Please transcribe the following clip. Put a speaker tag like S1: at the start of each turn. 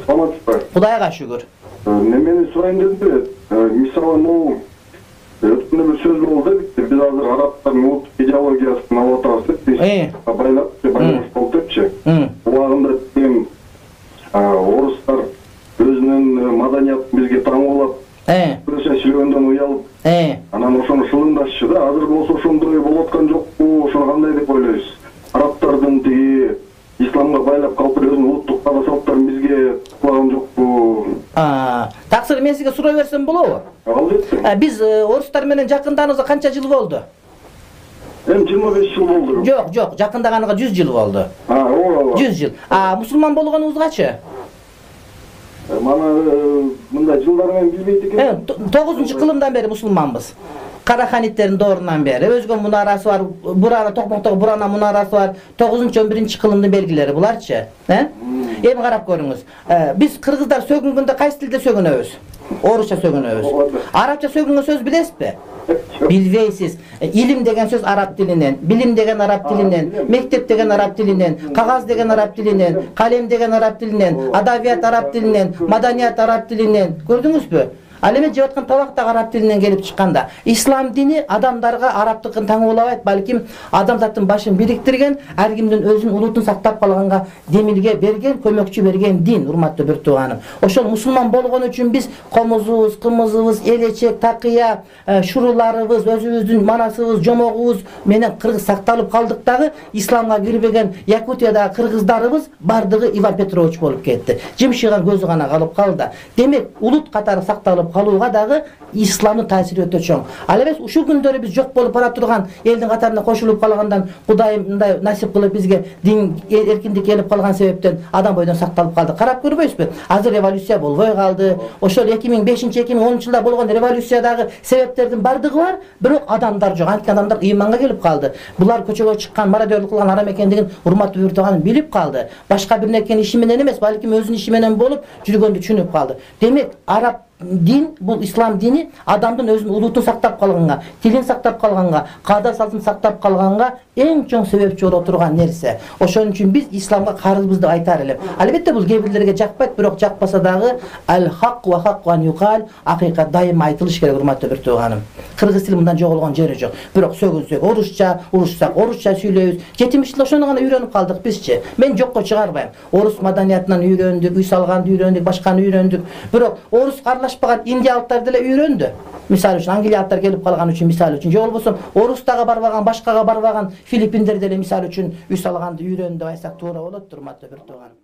S1: Саламатсызбы?
S2: Кудайга шүгүр.
S1: Немени сурайын дедим де, мисалы, өткөндө бир сөз болду да, биз азыр арабтардын улуттук идеологиясын алып атабыз деп, байланыш болуп депчи. Убагында эми орустар өзүнүн маданиятын бизге таңуулап, бирөсү сүйлөгөндөн уялып, анан ошону шылыңдашчы да. Азыр болсо ошондой болуп аткан жокпу? Ошону кандай деп ойлойсуз? Арабтардын тиги исламга байлап калып өзүнүн улуттук када салттарын бизге кулаган жокпу?
S2: Таксыр, мен сизге сурай берсем болобу?
S1: Албетте.
S2: Биз орустар менен жакынданыбызга канча жыл болду?
S1: Эми 25 жыл болду.
S2: Жок, жакындаганга 100 жыл болду.
S1: Ооба.
S2: 100 жыл. Мусулман болгонубузгачы?
S1: Мана мындай жылдар менен билбейт экен.
S2: 9-кылымдан бери мусулманбыз. Караханиттердин доорунан бери өзгө мунарасы бар, бурана Токмоктогу бурана мунарасы бар. 9-11 кылымдын белгилери буларчы, Эми карап көрүңүз. Биз кыргыздар сөгүнгөндө кайсы тилде сөгүнөбүз? Орусча сөгүнөбүз. Арабча сөгүнгөн сөз билесизби? Билбейсиз. Илим деген сөз араб тилинен, билим деген араб тилинен, мектеп деген араб тилинен, кагаз деген араб тилинен, калем деген араб тилинен, адабият араб тилинен, маданият араб тилинен. Көрдүңүзбү? Ал эми жеп аткан табак да араб тилинен келип чыкканда, ислам дини адамдарга арабтыкын таңуулабайт, балким адамзаттын башын бириктирген, ар кимдин өзүнүн улутун сактап калганга демилге берген, көмөкчү берген дин, урматтуу бир тууганым. Ошол мусулман болгон үчүн биз комузубуз, кымызыбыз, элечек, такыя, шуруларыбыз, өзүбүздүн манасыбыз, жомогубуз менен кыргыз сакталып калдык дагы, исламга кирбеген Якутиядагы кыргыздарыбыз бардыгы Иван Петрович болуп кетти. Жимшиган көзү гана калып калды. Демек, улут катары сакталып калууга дагы исламдын таасири өтө чоң. Ал эмес ушул күндөрү биз жок болуп бара турган элдин катарына кошулуп калгандан Кудайым мындай насип кылып бизге дин эркиндик келип калган себептен адам бойдон сакталып калды. Карап көрбөйсүзбү? Азыр революция болбой калды. Ошол 2005-2010 жылда болгон революциядагы себептердин бардыгы бар, бирок адамдар жок. Анткени адамдар ыйманга келип калды. Булар көчөгө чыккан, мародёрлук кылган арам экендигин урматтуу бир тууганым билип калды. Башка бир неркенин иши менен эмес, балким өзүнүн иши менен болуп жүргөндү түшүнүп калды. Демек, араб дин, бул ислам дини адамдын өзүнүн улутун сактап калганга, тилин сактап калганга, каада салтын сактап калганга эң чоң себепчи боло турган нерсе. Ошон үчүн биз исламга карызбыз деп айтар элем. Албетте бул кээ бирлерге жакпайт, бирок жакпаса дагы ал-хак ва хаккан юкал, акыйкат дайыма айтылыш керек, урматтуу бир тууганым. Кыргыз тили мындан жоголгон жери жок. Бирок сөгүнсөк орусча, урушсак орусча сүйлөйбүз. 70 жыл ошону гана үйрөнүп калдык бизчи. Мен жокко чыгарбайм. Орус маданиятынан үйрөндүк, үй салганды үйрөндүк, башканы үйрөндүк. Бирок орус аралашпаган индиялыктар деле үйрөндү. Мисалы үчүн англиялыктар келип калган үчүн, мисалы үчүн, же болбосо орустага барбаган, башкага барбаган филиппиндер деле мисалы үчүн үй салганды үйрөндү деп айтсак туура болот, урматтуу бир тууганым.